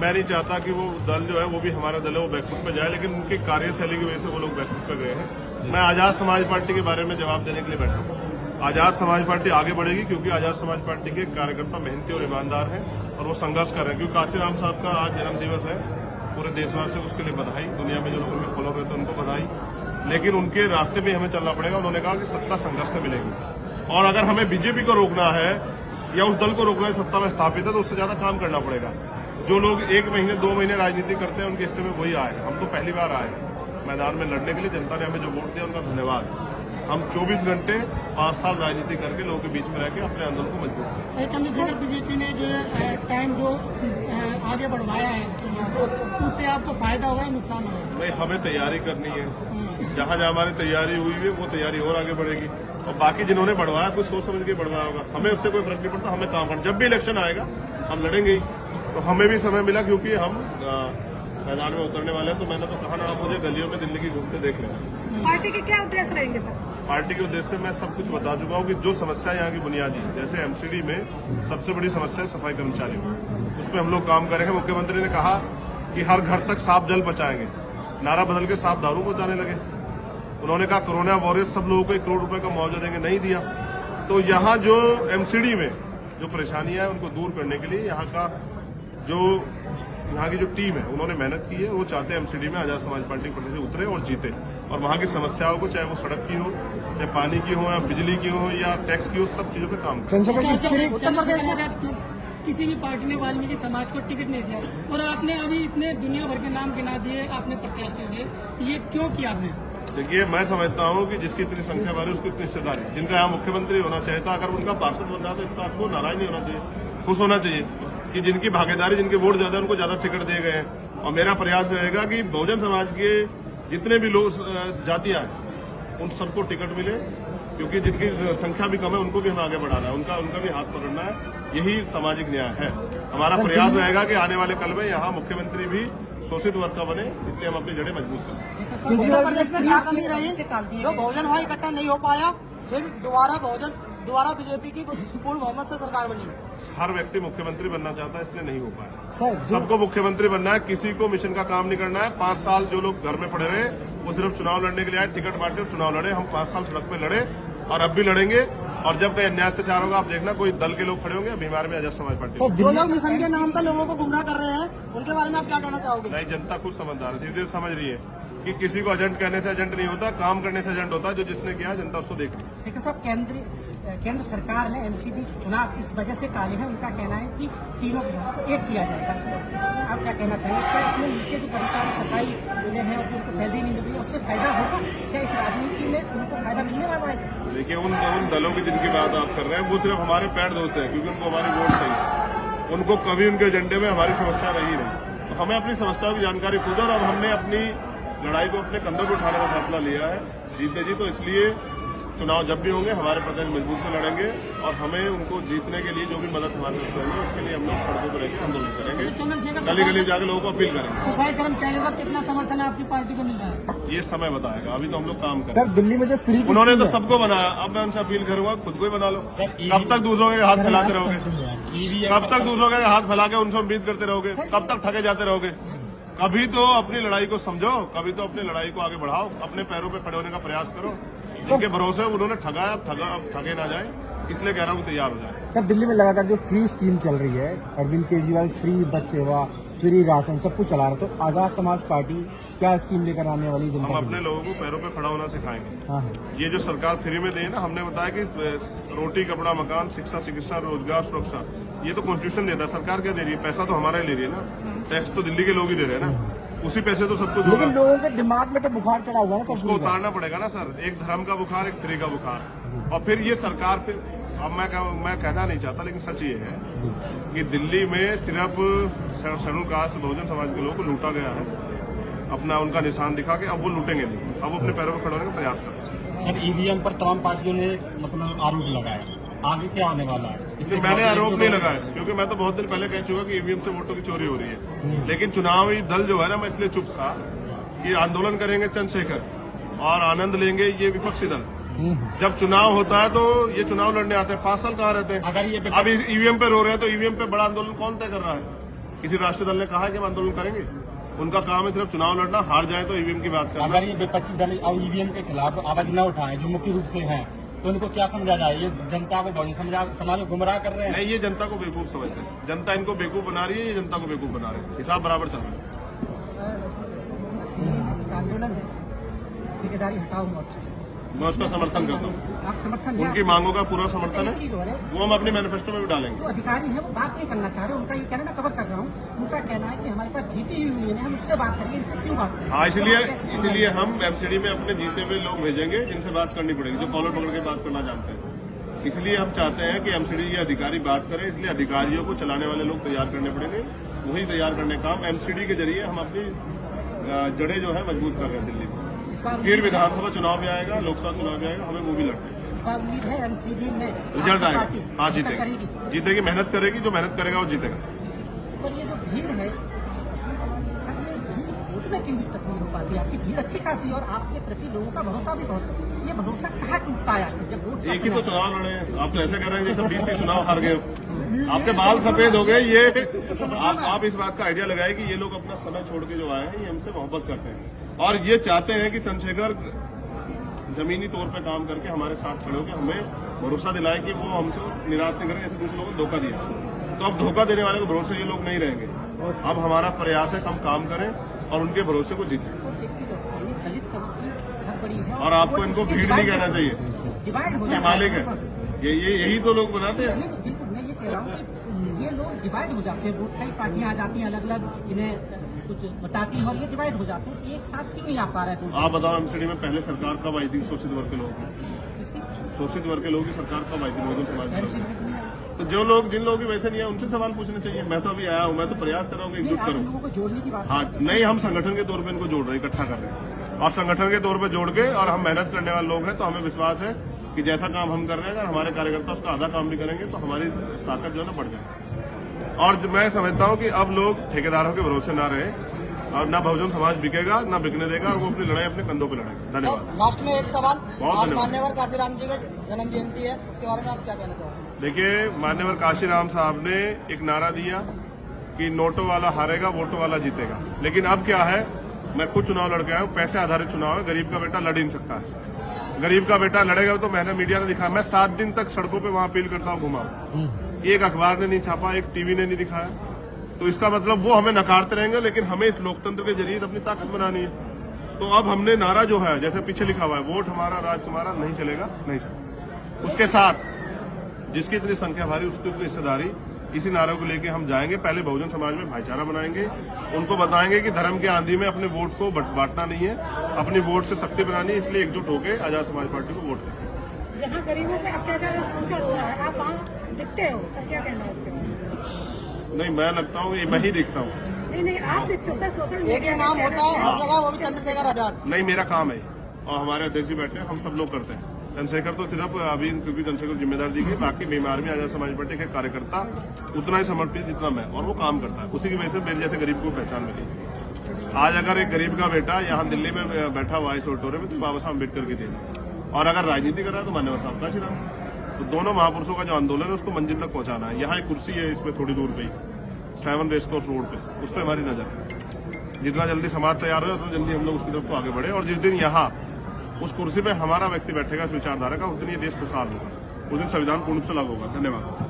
मैं नहीं चाहता कि वो दल जो है वो भी हमारा दल है वो बैकफुट पे जाए, लेकिन उनकी कार्यशैली की वजह से वो लोग बैकफुट पे गए हैं। मैं आजाद समाज पार्टी के बारे में जवाब देने के लिए बैठा हूँ। आजाद समाज पार्टी आगे बढ़ेगी क्योंकि आजाद समाज पार्टी के कार्यकर्ता मेहनती और ईमानदार हैं और वो संघर्ष कर रहे हैं। क्योंकि काशीराम साहब का आज जन्म दिवस है, पूरे देशवासियों को उसके लिए बधाई, दुनिया में जो लोग उनके फॉलो करते हैं उनको बधाई। लेकिन उनके रास्ते में हमें चलना पड़ेगा। उन्होंने कहा कि सत्ता संघर्ष से मिलेगी और अगर हमें बीजेपी को रोकना है या उस दल को रोकना है सत्ता में स्थापित है तो उससे ज्यादा काम करना पड़ेगा। जो लोग 1 महीने 2 महीने राजनीति करते हैं उनके हिस्से में वही आए। हम तो पहली बार आए मैदान में लड़ने के लिए। जनता ने हमें जो वोट दिया उनका धन्यवाद। हम 24 घंटे 5 साल राजनीति करके लोगों के बीच में रह के अपने आंदोलन को मजबूत किया। चंद्रशेखर, बीजेपी ने जो टाइम जो आगे बढ़वाया है उससे आपको फायदा होगा या नुकसान होगा? नहीं, हमें तैयारी करनी है। जहाँ जहाँ हमारी तैयारी हुई है वो तैयारी और आगे बढ़ेगी और बाकी जिन्होंने बढ़वाया कुछ सोच समझ के बढ़वाया होगा। हमें उससे कोई फर्क नहीं पड़ता। हमें काम करना, जब भी इलेक्शन आएगा हम लड़ेंगे ही। तो हमें भी समय मिला क्योंकि हम मैदान में उतरने वाले हैं। तो मैंने तो कहा ना, आप मुझे गलियों में दिल्ली की घूमते देख लें। पार्टी के क्या उद्देश्य रहेंगे सर? पार्टी के उद्देश्य मैं सब कुछ बता चुका हूँ कि जो समस्या यहाँ की बुनियादी है, जैसे एमसीडी में सबसे बड़ी समस्या है सफाई कर्मचारियों, उसमें हम लोग काम करेंगे। मुख्यमंत्री ने कहा कि हर घर तक साफ जल पहुंचाएंगे, नारा बदल के साफ दारू पहुंचाने लगे। उन्होंने कहा कोरोना वॉरियर्स सब लोगों को 1 करोड़ रुपए का मुआवजा देंगे, नहीं दिया। तो यहाँ जो एमसीडी में जो परेशानियां हैं उनको दूर करने के लिए यहाँ की जो टीम है उन्होंने मेहनत की है। वो चाहते हैं एमसीडी में आजाद समाज पार्टी से उतरे और जीते और वहाँ की समस्याओं को, चाहे वो सड़क की हो या पानी की हो या बिजली की हो या टैक्स की हो, सब चीजों पे काम करें। उत्तर प्रदेश में किसी भी पार्टी ने वाल्मीकि समाज को टिकट नहीं दिया और आपने अभी इतने दुनिया भर के नाम गिना दिए आपने प्रत्याशियों के, ये क्यों किया आपने? देखिए, मैं समझता हूँ कि जिसकी इतनी संख्या बढ़े उसकी इतनी हिस्सेदारी। जिनका यहाँ मुख्यमंत्री होना चाहिए था, अगर उनका पार्षद बन रहा तो इसका आपको नाराज नहीं होना चाहिए, खुश होना चाहिए कि जिनकी भागीदारी, जिनके वोट ज्यादा उनको ज्यादा टिकट दिए गए हैं। और मेरा प्रयास रहेगा कि बहुजन समाज के जितने भी लोग जातियां हैं उन सबको टिकट मिले, क्योंकि जिनकी संख्या भी कम है उनको भी हमें आगे बढ़ाना है, उनका भी हाथ पकड़ना है। यही सामाजिक न्याय है। हमारा प्रयास रहेगा कि आने वाले कल में यहाँ मुख्यमंत्री भी शोषित वर्ग का बने, इसलिए हम अपनी जड़ें मजबूत करें। उत्तर प्रदेश में क्या कमी रही जो बहुजन वहाँ इकट्ठा नहीं हो पाया, फिर दोबारा बीजेपी की पूर्ण बहुमत से सरकार बनी? हर व्यक्ति मुख्यमंत्री बनना चाहता है, इसलिए नहीं हो पाया। सबको मुख्यमंत्री बनना है, किसी को मिशन का काम नहीं करना है। 5 साल जो लोग घर में पड़े रहे वो सिर्फ चुनाव लड़ने के लिए आए, टिकट बांटे और चुनाव लड़े। हम 5 साल सड़क पे लड़े और अब भी लड़ेंगे। और जब कहीं अन्याय अत्याचार होगा आप देखना कोई दल के लोग खड़े होंगे। बीमार में आजाद समाज पार्टी जो लोग मिशन के नाम पर लोगों को गुमराह कर रहे हैं उनके बारे में आप क्या कहना चाहोगे? नहीं, जनता खुद समझदार है, धीरे धीरे समझ रही है कि किसी को एजेंट कहने से एजेंट नहीं होता, काम करने से एजेंट होता है। जो जिसने किया जनता उसको देख रही है। शेखर साहब, केंद्र सरकार ने एमसीडी चुनाव इस वजह से टाले हैं। उनका कहना है कि तीनों एक किया जाएगा। इसमें आप क्या कहना चाहिए? क्या इसमें नीचे जो कर्मचारी सफाई मिले हैं और उनको सैलरी नहीं मिल रही है उससे फायदा होगा? क्या इस राजनीति में उनको फायदा मिलने वाला है? देखिए, उन दलों की जिनकी बात आप कर रहे हैं वो सिर्फ हमारे पैर धोते हैं क्योंकि उनको हमारी वोट चाहिए। उनको कभी उनके एजेंडे में हमारी समस्या रही नहीं। तो हमें अपनी समस्याओं की जानकारी खुद और अब हमने अपनी लड़ाई को अपने कंधों पर उठाने का फैसला लिया है जीते जी। तो इसलिए चुनाव जब भी होंगे हमारे प्रदेश मजबूत से लड़ेंगे और हमें उनको जीतने के लिए जो भी मदद हमारे तरफ से होगी उसके लिए हम लोग सड़कों पर रहकर आंदोलन करेंगे, गली गली जाकर लोगों को अपील करेंगे। सफाई कर्मचारियों का कितना समर्थन आपकी पार्टी को मिल रहा है ये समय बताएगा। अभी तो हम लोग काम करें। सर, दिल्ली में जो फ्री उन्होंने तो सबको बनाया, अब मैं उनसे अपील करूंगा खुद को ही बना लो। कब तक दूसरों के हाथ फैलाते रहोगे? कब तक दूसरों के हाथ फैला के उनसे उम्मीद करते रहोगे? कब तक ठगे जाते रहोगे? कभी तो अपनी लड़ाई को समझो, कभी तो अपनी लड़ाई को आगे बढ़ाओ, अपने पैरों पे खड़े होने का प्रयास करो। जिनके भरोसे उन्होंने ठगाया, अब ठगे ना जाए, इसलिए कह रहा हूँ तैयार हो जाए। सर, दिल्ली में लगातार जो फ्री स्कीम चल रही है, अरविंद केजरीवाल फ्री बस सेवा, फ्री राशन सब कुछ चला रहा है, तो आजाद समाज पार्टी क्या स्कीम लेकर आने वाली जनता? हम अपने लोगों को पैरों पे खड़ा होना सिखाएंगे। हाँ। ये जो सरकार फ्री में दे ना, हमने बताया कि रोटी, कपड़ा, मकान, शिक्षा, चिकित्सा, रोजगार, सुरक्षा, ये तो कॉन्स्टिट्यूशन देता है। सरकार क्या दे रही है? पैसा तो हमारा ही ले रही है ना, टैक्स तो दिल्ली के लोग ही दे रहे हैं ना, उसी पैसे तो सब कुछ। लेकिन लोगों के दिमाग में तो बुखार चढ़ा हुआ है ना, उसको उतारना पड़ेगा ना सर। एक धर्म का बुखार, एक फ्री का बुखार। और फिर ये सरकार, फिर अब मैं कहना नहीं चाहता लेकिन सच ये है कि दिल्ली में सिर्फ शेड्यूल कास्ट बहुजन समाज के लोगों को लूटा गया है, अपना उनका निशान दिखा के। अब वो लूटेंगे नहीं, अब वो अपने पैरों पर खड़े होने का प्रयास कर रहे हैं। सर, ईवीएम पर तमाम पार्टियों ने मतलब आरोप लगाया, आगे क्या आने वाला है? इसलिए मैंने आरोप नहीं लगाया क्योंकि मैं तो बहुत दिन पहले कह चुका कि ईवीएम से वोटों की चोरी हो रही है। लेकिन चुनावी दल जो है ना, मैं इसलिए चुप था कि आंदोलन करेंगे चंद्रशेखर और आनंद लेंगे ये विपक्षी दल। जब चुनाव होता है तो ये चुनाव लड़ने आते हैं, 5 साल कहाँ रहते हैं? अब ईवीएम पे रो रहे हैं तो ईवीएम पे बड़ा आंदोलन कौन तय कर रहा है? किसी राष्ट्रीय दल ने कहा है कि हम आंदोलन करेंगे? उनका काम है सिर्फ चुनाव लड़ना, हार जाए तो ईवीएम की बात करना। अगर ये विपक्षी दल अब ईवीएम के खिलाफ आवाज न उठाएं जो मुख्य रूप से हैं, तो उनको क्या समझा जाए? ये जनता को बहुजन समाज को गुमराह कर रहे हैं। नहीं, ये जनता को बेवकूफ समझते हैं। जनता इनको बेवकूफ बना रही है, ये जनता को बेवकूफ बना रहे हैं। हिसाब बराबर चल रहा है। आंदोलन ठेकेदारी हटाओ मोर्चा, मैं उसका समर्थन करता हूँ। आप समर्थन उनकी मांगों का पूरा समर्थन चीज हो है, रहा है। वो हम अपने मैनिफेस्टो में भी डालेंगे। जो अधिकारी है वो बात नहीं करना चाह रहे, उनका ये कहना मैं कवर कर रहा हूँ, उनका कहना है कि हमारे पास जीती हुई यूनियन है, हम उससे बात करेंगे, इससे क्यों बात करें? हाँ, इसलिए हम एमसीडी में अपने जीते हुए लोग भेजेंगे जिनसे बात करनी पड़ेगी, जो कॉलर पकड़ के बात करना जानते हैं। इसलिए हम चाहते हैं कि एमसीडी के अधिकारी बात करें, इसलिए अधिकारियों को चलाने वाले लोग तैयार करने पड़ेंगे। वही तैयार करने का काम एमसीडी के जरिए हम अपनी जड़ें जो है मजबूत कर रहे हैं दिल्ली में। इस बार फिर विधानसभा चुनाव भी आएगा, लोकसभा चुनाव भी आएगा, हमें वो भी लड़ते हैं। इस बार उम्मीद है एमसीडी में रिजल्ट आएगा। पार्टी हाँ, करेगी। जीतेगी, जीतेगी, मेहनत करेगी, जो मेहनत करेगा वो जीतेगा। पर ये जो भीड़ है इसमें सवाल ये था कि ये भीड़ वोट में क्यों तक नहीं हो पाती? आपकी भीड़ अच्छी खासी और आपके प्रति लोगों का भरोसा भी बहुत, ये भरोसा कहाँ टूटता है आपके जब वोट का एक ही तो समय- चुनाव लड़े हैं। आप तो ऐसे कह रहे हैं जैसे 20 चुनाव हार गए हो। आपके बाल सफेद हो गए। ये आप इस बात का आइडिया लगाए कि ये लोग अपना समय छोड़ के जो आए हैं ये हमसे मोहब्बत करते हैं और ये चाहते हैं कि चंद्रशेखर जमीनी तौर पे काम करके हमारे साथ खड़े होकर हमें भरोसा दिलाए कि वो हमसे निराश नहीं करेंगे, जैसे दूसरे लोगों को धोखा दिया। तो अब धोखा देने वाले को भरोसे ये लोग नहीं रहेंगे। अब हमारा प्रयास है कि हम काम करें और उनके भरोसे को जीतें। सर, एक चीज और, ये दलित कम्युनिटी बहुत बड़ी है और आपको इनको इसके भीड़ नहीं divide कहना कैसे- चाहिए, डिवाइड हो ये जाता मालिक है। यही तो लोग बनाते हैं। नहीं, बिल्कुल मैं ये कह रहा हूँ कि ये लोग डिवाइड हो जाते हैं, वोट कई पार्टियां आ जाती हैं अलग अलग, इन्हें कुछ बताती हैं और ये डिवाइड हो जाते हैं। एक साथ क्यों नहीं आ पा रहे हैं? आप बताओ एमसीडी में पहले सरकार कब आई थी? शोषित वर्ग के लोग, इसकी शोषित वर्ग के लोगों की सरकार कब आई थी? बहुजन समाज पहले पार्टी। से नहीं है। तो जो लोग जिन लोगों की वैसे नहीं है उनसे सवाल पूछने चाहिए। मैं तो अभी आया हूँ, मैं तो प्रयास कर रहा हूँ कि नहीं, एकजुट आप करूँ। लोगों को जोड़ने की बात हाँ, नहीं, हम संगठन के तौर पे इनको जोड़ रहे हैं, इकट्ठा कर रहे हैं और संगठन के तौर पे जोड़ के, और हम मेहनत करने वाले लोग हैं तो हमें विश्वास है कि जैसा काम हम कर रहे हैं अगर हमारे कार्यकर्ता उसका आधा काम भी करेंगे तो हमारी ताकत जो है ना बढ़ जाएगी। और मैं समझता हूँ कि अब लोग ठेकेदारों के भरोसे ना रहे और ना बहुजन समाज बिकेगा, ना बिकने देगा, और वो अपनी लड़ाई अपने कंधों पे लड़ेगा। धन्यवाद। सर, लास्ट में एक सवाल, बहुत आज धन्यवाद। मान्यवर काशीराम जी का जन्म जयंती है, उसके बारे में आप क्या कहना चाहोगे? देखिए, मान्यवर काशीराम साहब ने एक नारा दिया कि नोटों वाला हारेगा, वोटों वाला जीतेगा। लेकिन अब क्या है, मैं खुद चुनाव लड़के आया हूँ, पैसे आधारित चुनाव है, गरीब का बेटा लड़ ही नहीं सकता है। गरीब का बेटा लड़ेगा तो मैंने मीडिया ने दिखाया, मैं 7 दिन तक सड़कों पे वहां अपील करता हूँ, घुमा। एक अखबार ने नहीं छापा, एक टीवी ने नहीं दिखाया। तो इसका मतलब वो हमें नकारते रहेंगे, लेकिन हमें इस लोकतंत्र के जरिए अपनी ताकत बनानी है। तो अब हमने नारा जो है, जैसे पीछे लिखा हुआ है, वोट हमारा राज तुम्हारा, नहीं चलेगा, नहीं चलेगा। उसके साथ जिसकी इतनी संख्या भारी उसकी उतनी हिस्सेदारी, इसी नारे को लेके हम जाएंगे। पहले बहुजन समाज में भाईचारा बनाएंगे, उनको बताएंगे कि धर्म के आंधी में अपने वोट को बांटना नहीं है, अपनी वोट से शक्ति बनानी है। इसलिए एकजुट होकर आजाद समाज पार्टी को वोट करें। जहाँ गरीबों पे अत्याचार और शोषण हो रहा है, आप वहाँ दिखते हो, सर क्या कहना है इसके बारे में? नहीं, मैं लगता हूँ, मैं ही दिखता हूँ। नहीं नहीं, आप दिखते हो सर, सोशल एक मीडिया ही नाम होता है हर जगह, वो भी चंद्रशेखर आजाद। नहीं, मेरा काम है और हमारे अध्यक्ष जी बैठे हैं, हम सब लोग करते हैं। चंद्रशेखर तो सिर्फ अभी क्योंकि चंद्रशेखर को जिम्मेदारी दी गई, बाकी बीमार में आजाद समाज पार्टी के कार्यकर्ता उतना ही समर्पित जितना मैं, और वो काम करता है। उसी की वजह से मेरे जैसे गरीब को पहचान मिली। आज अगर एक गरीब का बेटा यहाँ दिल्ली में बैठा हुआ है इस ऑडिटोरियम में, तो बाबा साहब अम्बेडकर की देन, और अगर राजनीति कर रहा है तो मान्यवर साहब काशीराम। तो दोनों महापुरुषों का जो आंदोलन है उसको मंजिल तक पहुंचाना है। यहाँ एक कुर्सी है इसमें थोड़ी दूर पे ही, 7 रेसकोर्स रोड पे, उस पर हमारी नजर है। जितना जल्दी समाज तैयार हो उतना जल्दी हम लोग उसकी तरफ को आगे बढ़े, और जिस दिन यहाँ उस कुर्सी पे हमारा व्यक्ति बैठेगा इस विचारधारा का, उस दिन ये देश खुशहाल होगा, उस दिन संविधान पूर्ण रूप से लागू होगा। धन्यवाद।